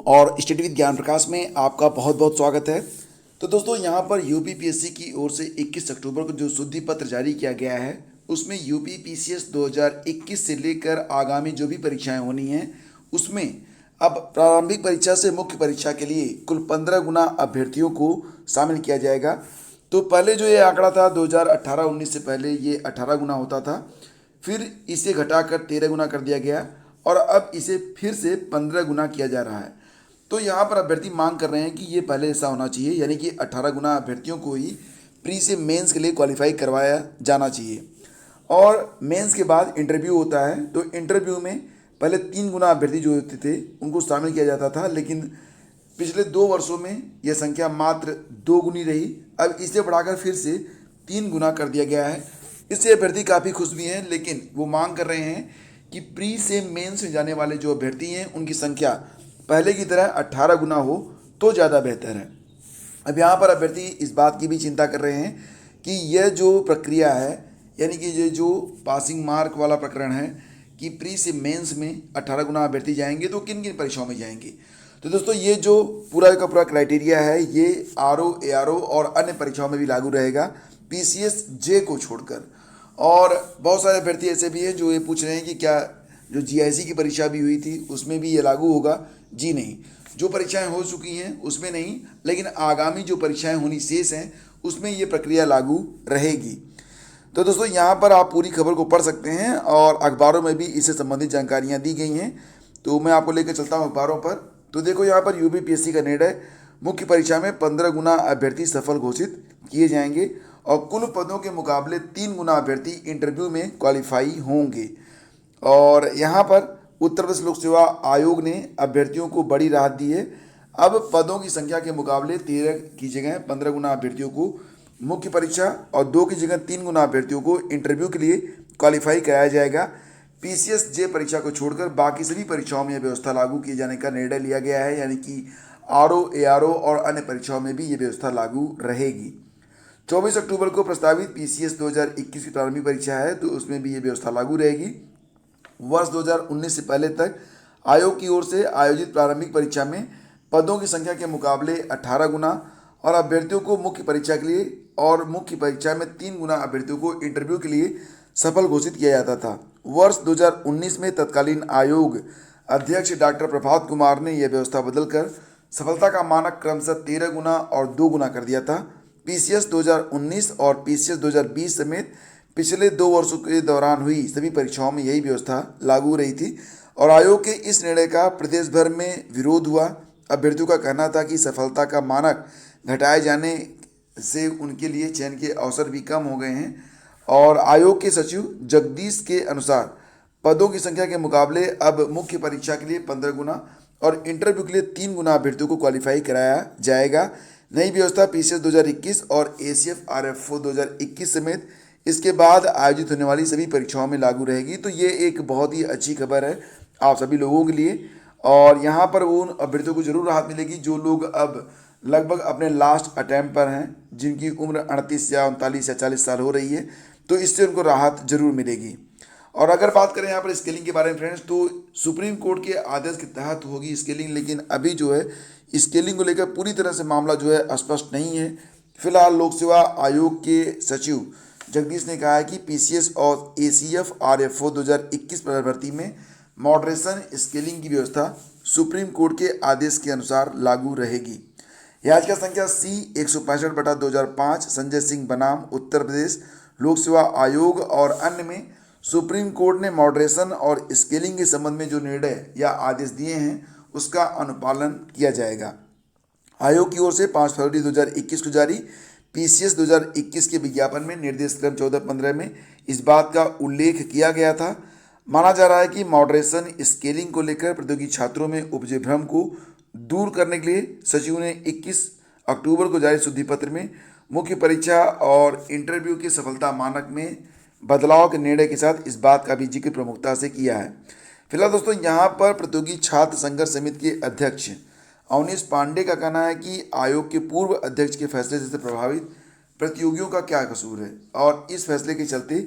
और study with ज्ञान प्रकाश में आपका बहुत बहुत स्वागत है। तो दोस्तों यहाँ पर यूपीपीएससी की ओर से 21 अक्टूबर को जो शुद्धि पत्र जारी किया गया है उसमें यूपीपीसीएस 2021 से लेकर आगामी जो भी परीक्षाएं होनी हैं उसमें अब प्रारंभिक परीक्षा से मुख्य परीक्षा के लिए कुल 15 गुना अभ्यर्थियों को शामिल किया जाएगा। तो पहले जो ये आंकड़ा था 2018-19 से पहले ये 18 गुना होता था, फिर इसे घटाकर 13 गुना कर दिया गया और अब इसे फिर से 15 गुना किया जा रहा है। तो यहाँ पर अभ्यर्थी मांग कर रहे हैं कि ये पहले ऐसा होना चाहिए, यानी कि 18 गुना अभ्यर्थियों को ही प्री से मेंस के लिए क्वालिफाई करवाया जाना चाहिए। और मेंस के बाद इंटरव्यू होता है, तो इंटरव्यू में पहले 3 गुना अभ्यर्थी जो होते थे उनको शामिल किया जाता था, लेकिन पिछले 2 वर्षों में यह संख्या मात्र 2 गुनी रही। अब इसे बढ़ाकर फिर से 3 गुना कर दिया गया है। इससे अभ्यर्थी काफ़ी खुश भी हैं, लेकिन वो मांग कर रहे हैं कि प्री से मेंस में जाने वाले जो अभ्यर्थी हैं उनकी संख्या पहले की तरह 18 गुना हो तो ज़्यादा बेहतर है। अब यहाँ पर अभ्यर्थी इस बात की भी चिंता कर रहे हैं कि यह जो प्रक्रिया है, यानी कि ये जो पासिंग मार्क वाला प्रकरण है कि प्री से मेंस में 18 गुना अभ्यर्थी जाएंगे तो किन किन परीक्षाओं में जाएंगे। तो दोस्तों ये जो पूरा का पूरा क्राइटेरिया है ये आरओ, एआरओ और अन्य परीक्षाओं में भी लागू रहेगा, पीसीएस जे को छोड़कर। और बहुत सारे अभ्यर्थी ऐसे भी हैं जो ये पूछ रहे हैं कि क्या जो जीआईसी की परीक्षा भी हुई थी उसमें भी ये लागू होगा। जी नहीं, जो परीक्षाएं हो चुकी हैं उसमें नहीं, लेकिन आगामी जो परीक्षाएं होनी शेष हैं उसमें ये प्रक्रिया लागू रहेगी। तो दोस्तों यहाँ पर आप पूरी खबर को पढ़ सकते हैं और अखबारों में भी इससे संबंधित जानकारियाँ दी गई हैं। तो मैं आपको लेकर चलता हूँ अखबारों पर। तो देखो यहाँ पर यूपीपीएससी का निर्णय, मुख्य परीक्षा में 15 गुना अभ्यर्थी सफल घोषित किए जाएंगे और कुल पदों के मुकाबले 3 गुना अभ्यर्थी इंटरव्यू में क्वालिफाई होंगे। और यहाँ पर उत्तर प्रदेश लोक सेवा आयोग ने अभ्यर्थियों को बड़ी राहत दी है। अब पदों की संख्या के मुकाबले 13 की जगह 15 गुना अभ्यर्थियों को मुख्य परीक्षा और 2 की जगह 3 गुना अभ्यर्थियों को इंटरव्यू के लिए क्वालिफाई कराया जाएगा। पीसीएस जे परीक्षा को छोड़कर बाकी सभी परीक्षाओं में यह व्यवस्था लागू किए जाने का निर्णय लिया गया है, यानी कि आरओ, एआरओ और अन्य परीक्षाओं में भी ये व्यवस्था लागू रहेगी। 24 अक्टूबर को प्रस्तावित पीसीएस 2021 की प्रारंभिक परीक्षा है, तो उसमें भी ये व्यवस्था लागू रहेगी। वर्ष 2019 से पहले तक आयोग की ओर से आयोजित प्रारंभिक परीक्षा में पदों की संख्या के मुकाबले 18 गुना और अभ्यर्थियों को मुख्य परीक्षा के लिए और मुख्य परीक्षा में 3 गुना अभ्यर्थियों को इंटरव्यू के लिए सफल घोषित किया जाता था। वर्ष 2019 में तत्कालीन आयोग अध्यक्ष डॉक्टर प्रभात कुमार ने यह व्यवस्था बदलकर सफलता का मानक क्रमशः 13 गुना और 2 गुना कर दिया था। पीसीएस 2019 और पीसीएस 2020 समेत पिछले 2 वर्षों के दौरान हुई सभी परीक्षाओं में यही व्यवस्था लागू रही थी और आयोग के इस निर्णय का प्रदेश भर में विरोध हुआ। अभ्यर्थियों का कहना था कि सफलता का मानक घटाए जाने से उनके लिए चयन के अवसर भी कम हो गए हैं। और आयोग के सचिव जगदीश के अनुसार पदों की संख्या के मुकाबले अब मुख्य परीक्षा के लिए 15 गुना और इंटरव्यू के लिए 3 गुना अभ्यर्थियों को क्वालिफाई कराया जाएगा। नई व्यवस्था पीसीएस 2021 और एसीएफ आरएफओ 2021 समेत इसके बाद आयोजित होने वाली सभी परीक्षाओं में लागू रहेगी। तो ये एक बहुत ही अच्छी खबर है आप सभी लोगों के लिए, और यहाँ पर उन अभ्यर्थियों को जरूर राहत मिलेगी जो लोग अब लगभग अपने लास्ट अटैम्प्ट पर हैं, जिनकी उम्र 38 या 39 या 40 साल हो रही है, तो इससे उनको राहत जरूर मिलेगी। और अगर बात करें यहाँ पर स्केलिंग के बारे में फ्रेंड्स, तो सुप्रीम कोर्ट के आदेश के तहत होगी स्केलिंग, लेकिन अभी जो है स्केलिंग को लेकर पूरी तरह से मामला जो है स्पष्ट नहीं है। फिलहाल लोक सेवा आयोग के सचिव जगदीश ने कहा है कि पीसीएस और एसीएफ आरएफओ 2021 भर्ती में मॉडरेशन स्केलिंग की व्यवस्था सुप्रीम कोर्ट के आदेश के अनुसार लागू रहेगी। याचिका संख्या C-165/2005 संजय सिंह बनाम उत्तर प्रदेश लोक सेवा आयोग और अन्य में सुप्रीम कोर्ट ने मॉडरेशन और स्केलिंग के संबंध में जो निर्णय या आदेश दिए हैं उसका अनुपालन किया जाएगा। आयोग की ओर से 5 फरवरी 2021 को जारी पीसीएस 2021 के विज्ञापन में निर्देश क्रम 14-15 में इस बात का उल्लेख किया गया था। माना जा रहा है कि मॉडरेशन स्केलिंग को लेकर प्रतियोगी छात्रों में उपजे भ्रम को दूर करने के लिए सचिव ने 21 अक्टूबर को जारी शुद्धि पत्र में मुख्य परीक्षा और इंटरव्यू के सफलता मानक में बदलाव के निर्णय के साथ इस बात का भी जिक्र प्रमुखता से किया है। फिलहाल दोस्तों यहाँ पर प्रतियोगी छात्र संघर्ष समिति के अध्यक्ष अवनीश पांडे का कहना है कि आयोग के पूर्व अध्यक्ष के फैसले से प्रभावित प्रतियोगियों का क्या कसूर है और इस फैसले के चलते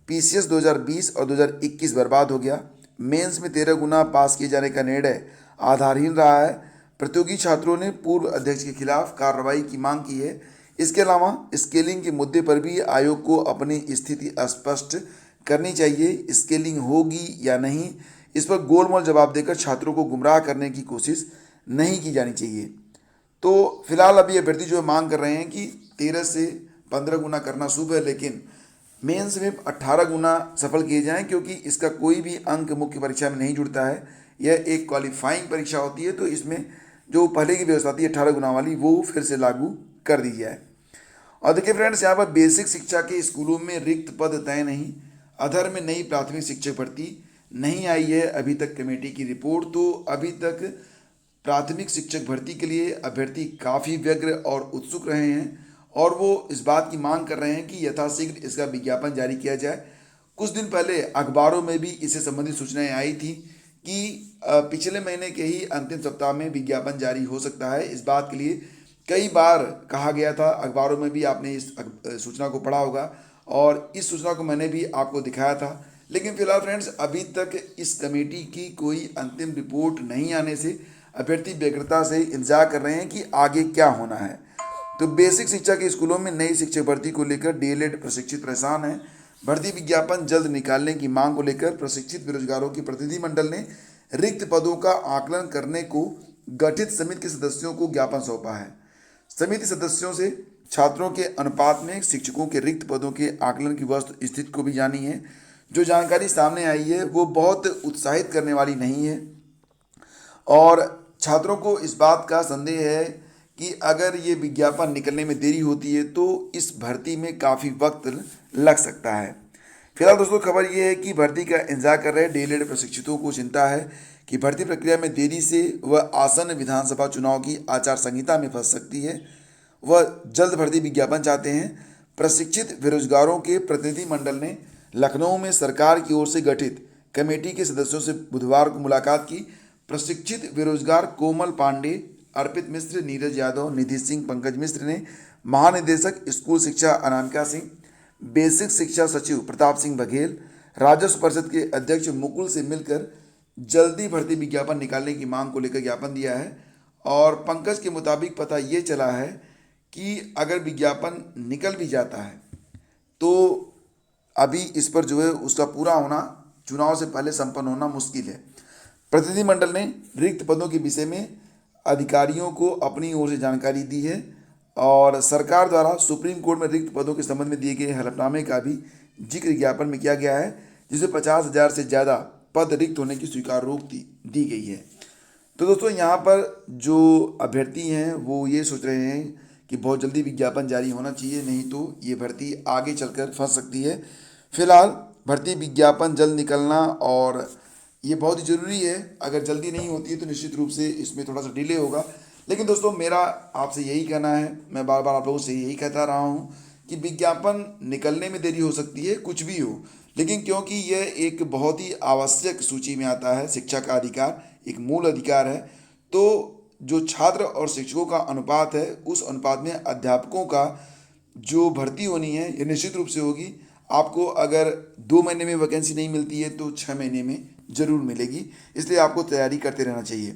पीसीएस 2020 और 2021 बर्बाद हो गया। मेंस में 13 गुना पास किए जाने का निर्णय आधारहीन रहा है। प्रतियोगी छात्रों ने पूर्व अध्यक्ष के खिलाफ कार्रवाई की मांग की है। इसके अलावा स्केलिंग के मुद्दे पर भी आयोग को अपनी स्थिति स्पष्ट करनी चाहिए। स्केलिंग होगी या नहीं, इस पर गोलमोल जवाब देकर छात्रों को गुमराह करने की कोशिश नहीं की जानी चाहिए। तो फिलहाल अभी अभ्यर्थी जो है मांग कर रहे हैं कि 13 से 15 गुना करना शुभ है, लेकिन मेंस में 18 गुना सफल किए जाएं, क्योंकि इसका कोई भी अंक मुख्य परीक्षा में नहीं जुड़ता है। यह एक क्वालिफाइंग परीक्षा होती है, तो इसमें जो पहले की व्यवस्था थी 18 गुना वाली, वो फिर से लागू कर दी जाए। और देखिए फ्रेंड्स, यहाँ पर बेसिक शिक्षा के स्कूलों में रिक्त पद तय नहीं। अधर में नई प्राथमिक शिक्षक भर्ती नहीं आई है अभी तक कमेटी की रिपोर्ट। तो अभी तक प्राथमिक शिक्षक भर्ती के लिए अभ्यर्थी काफ़ी व्यग्र और उत्सुक रहे हैं और वो इस बात की मांग कर रहे हैं कि यथाशीघ्र इसका विज्ञापन जारी किया जाए। कुछ दिन पहले अखबारों में भी इससे संबंधित सूचनाएं आई थी कि पिछले महीने के ही अंतिम सप्ताह में विज्ञापन जारी हो सकता है। इस बात के लिए कई बार कहा गया था, अखबारों में भी आपने इस सूचना को पढ़ा होगा और इस सूचना को मैंने भी आपको दिखाया था। लेकिन फिलहाल फ्रेंड्स, अभी तक इस कमेटी की कोई अंतिम रिपोर्ट नहीं आने से अभ्यर्थी व्यग्रता से इंतजार कर रहे हैं कि आगे क्या होना है। तो बेसिक शिक्षा के स्कूलों में नई शिक्षक भर्ती को लेकर डीएलएड प्रशिक्षित परेशान है। भर्ती विज्ञापन जल्द निकालने की मांग को लेकर प्रशिक्षित बेरोजगारों के प्रतिनिधिमंडल ने रिक्त पदों का आकलन करने को गठित समिति के सदस्यों को ज्ञापन सौंपा है। समिति सदस्यों से छात्रों के अनुपात में शिक्षकों के रिक्त पदों के आकलन की वस्तु स्थिति को भी जानी है। जो जानकारी सामने आई है वो बहुत उत्साहित करने वाली नहीं है और छात्रों को इस बात का संदेह है कि अगर ये विज्ञापन निकलने में देरी होती है तो इस भर्ती में काफ़ी वक्त लग सकता है। फिलहाल दोस्तों, खबर ये है कि भर्ती का इंतजार कर रहे डीएलएड प्रशिक्षितों को चिंता है कि भर्ती प्रक्रिया में देरी से वह आसन्न विधानसभा चुनाव की आचार संहिता में फंस सकती है। वह जल्द भर्ती विज्ञापन चाहते हैं। प्रशिक्षित बेरोजगारों के प्रतिनिधिमंडल ने लखनऊ में सरकार की ओर से गठित कमेटी के सदस्यों से बुधवार को मुलाकात की। प्रशिक्षित बेरोजगार कोमल पांडे, अर्पित मिश्र, नीरज यादव, निधि सिंह, पंकज मिश्र ने महानिदेशक स्कूल शिक्षा अनामिका सिंह, बेसिक शिक्षा सचिव प्रताप सिंह बघेल, राजस्व परिषद के अध्यक्ष मुकुल से मिलकर जल्दी भर्ती विज्ञापन निकालने की मांग को लेकर ज्ञापन दिया है। और पंकज के मुताबिक पता ये चला है कि अगर विज्ञापन निकल भी जाता है तो अभी इस पर जो है उसका पूरा होना, चुनाव से पहले संपन्न होना मुश्किल है। प्रतिनिधिमंडल ने रिक्त पदों के विषय में अधिकारियों को अपनी ओर से जानकारी दी है और सरकार द्वारा सुप्रीम कोर्ट में रिक्त पदों के संबंध में दिए गए हलफनामे का भी जिक्र ज्ञापन में किया गया है, जिसमें 50,000 से ज़्यादा पद रिक्त होने की स्वीकारोक्ति दी गई है। तो दोस्तों, यहाँ पर जो अभ्यर्थी हैं वो ये सोच रहे हैं कि बहुत जल्दी विज्ञापन जारी होना चाहिए, नहीं तो ये भर्ती आगे चलकर फंस सकती है। फिलहाल भर्ती विज्ञापन जल्द निकलना और ये बहुत ही ज़रूरी है। अगर जल्दी नहीं होती है तो निश्चित रूप से इसमें थोड़ा सा डिले होगा। लेकिन दोस्तों, मेरा आपसे यही कहना है, मैं बार बार आप लोगों से यही कहता रहा हूँ कि विज्ञापन निकलने में देरी हो सकती है, कुछ भी हो, लेकिन क्योंकि यह एक बहुत ही आवश्यक सूची में आता है, शिक्षा का अधिकार एक मूल अधिकार है, तो जो छात्र और शिक्षकों का अनुपात है उस अनुपात में अध्यापकों का जो भर्ती होनी है ये निश्चित रूप से होगी। आपको अगर 2 महीने में वैकेंसी नहीं मिलती है तो 6 महीने में ज़रूर मिलेगी, इसलिए आपको तैयारी करते रहना चाहिए।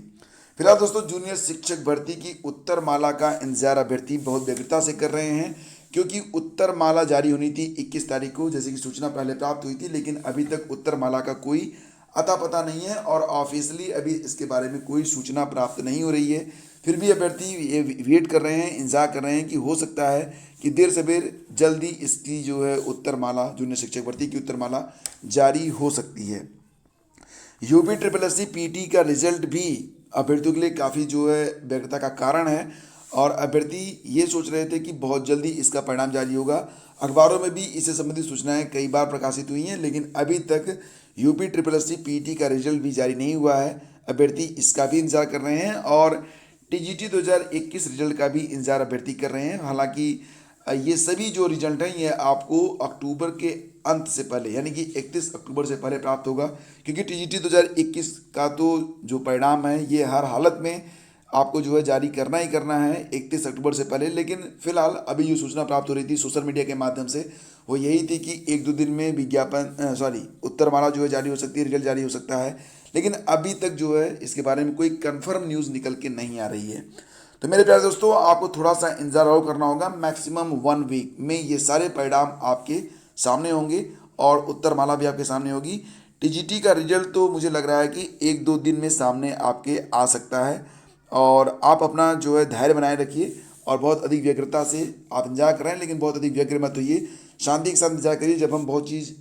फिलहाल दोस्तों, जूनियर शिक्षक भर्ती की उत्तर माला का इंतजार अभ्यर्थी बहुत व्यग्रता से कर रहे हैं, क्योंकि उत्तर माला जारी होनी थी 21 तारीख को, जैसे कि सूचना पहले प्राप्त हुई थी, लेकिन अभी तक उत्तर माला का कोई अता पता नहीं है और ऑफिशियली अभी इसके बारे में कोई सूचना प्राप्त नहीं हो रही है। फिर भी अभ्यर्थी ये वेट कर रहे हैं, इंतजार कर रहे हैं कि हो सकता है कि देर सवेर जल्दी इसकी जो है उत्तर माला, जूनियर शिक्षक भर्ती की उत्तर माला जारी हो सकती है। यूपी SSSC पीटी का रिजल्ट भी अभ्यर्थियों के लिए काफ़ी जो है व्यग्रता का कारण है और अभ्यर्थी ये सोच रहे थे कि बहुत जल्दी इसका परिणाम जारी होगा। अखबारों में भी इससे संबंधित सूचनाएं कई बार प्रकाशित हुई हैं, लेकिन अभी तक यूपी SSSC पीटी का रिजल्ट भी जारी नहीं हुआ है। अभ्यर्थी इसका भी इंतजार कर रहे हैं और टीजीटी 2021 रिजल्ट का भी इंतजार अभ्यर्थी कर रहे हैं। हालांकि ये सभी जो रिजल्ट हैं ये आपको अक्टूबर के अंत से पहले, यानी कि 31 अक्टूबर से पहले प्राप्त होगा, क्योंकि टीजीटी 2021 का तो जो परिणाम है ये हर हालत में आपको जो है जारी करना ही करना है 31 अक्टूबर से पहले। लेकिन फिलहाल अभी जो सूचना प्राप्त हो रही थी सोशल मीडिया के माध्यम से वो यही थी कि 1-2 दिन में उत्तर माला जो है जारी हो सकती है, रिजल्ट जारी हो सकता है। लेकिन अभी तक जो है इसके बारे में कोई कंफर्म न्यूज़ निकल के नहीं आ रही है। तो मेरे प्यारे दोस्तों, आपको थोड़ा सा इंतजार और करना होगा। मैक्सिमम 1 वीक में ये सारे परिणाम आपके सामने होंगे और उत्तरमाला भी आपके सामने होगी। टीजीटी का रिजल्ट तो मुझे लग रहा है कि 1-2 दिन में सामने आपके आ सकता है, और आप अपना जो है धैर्य बनाए रखिए और बहुत अधिक व्यग्रता से आप इंतजार कर रहे हैं, लेकिन बहुत अधिक व्यग्र मत होइए। शांति के साथ इंतजार करिए। जब हम बहुत चीज़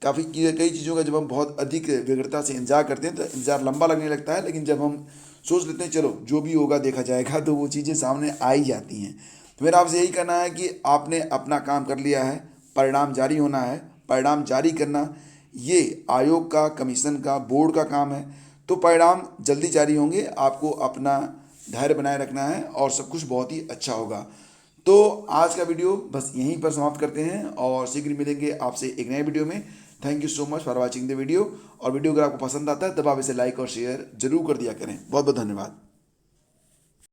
कई चीज़ों का जब हम बहुत अधिक व्यग्रता से इंतजार करते हैं तो इंतजार लंबा लगने लगता है, लेकिन जब हम सोच लेते हैं चलो जो भी होगा देखा जाएगा, तो वो चीज़ें सामने आ ही जाती हैं। तो मेरा आपसे यही कहना है कि आपने अपना काम कर लिया है, परिणाम जारी होना है। परिणाम जारी करना ये आयोग का, कमीशन का, बोर्ड का काम है। तो परिणाम जल्दी जारी होंगे, आपको अपना धैर्य बनाए रखना है और सब कुछ बहुत ही अच्छा होगा। तो आज का वीडियो बस यहीं पर समाप्त करते हैं और शीघ्र मिलेंगे आपसे एक नए वीडियो में। Thank you so much for watching the video. और वीडियो अगर आपको पसंद आता है तब आप इसे लाइक और शेयर जरूर कर दिया करें। बहुत बहुत धन्यवाद।